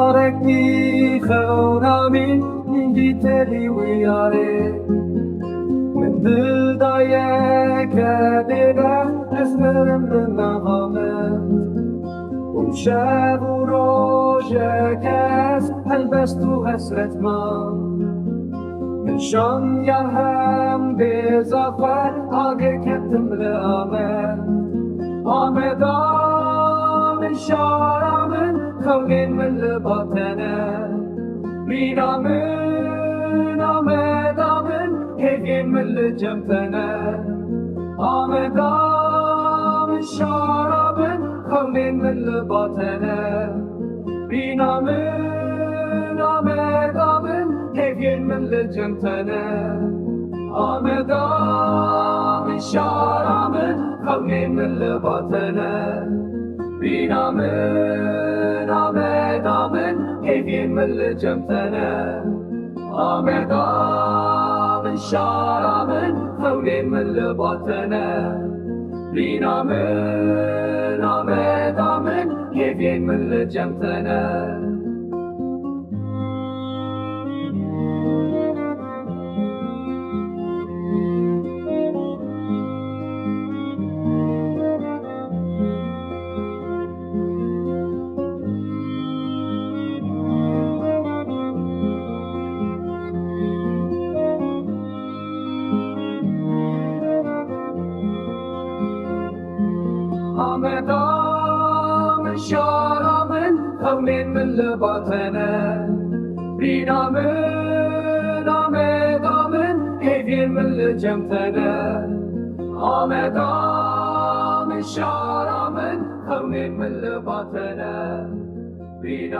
Arekti khawnamin ningi teli wiyare Min dildaya kadera esmerim nahamet شب و روز کس البست و حسرت ما نشان یا هم به زفر آگه کتم آمد آمن شارمن خولین من لباطنه بین آمد آمن هفین من لجمتنه آمد آمن شارمن خولین من لباطنه بین آمد هفین من لجمتنه آمد آمن شارمن خولین من لباطنه بین آمد هفین من لجمتنه آمد آمن شارمن خولین من لباطنه بین آمد هفین من لجمتنه آمد آمن شارمن خولین من لباطنه بین آمد هفین من لجمتنه آمد آمن شارمن خولین من لباطنه بین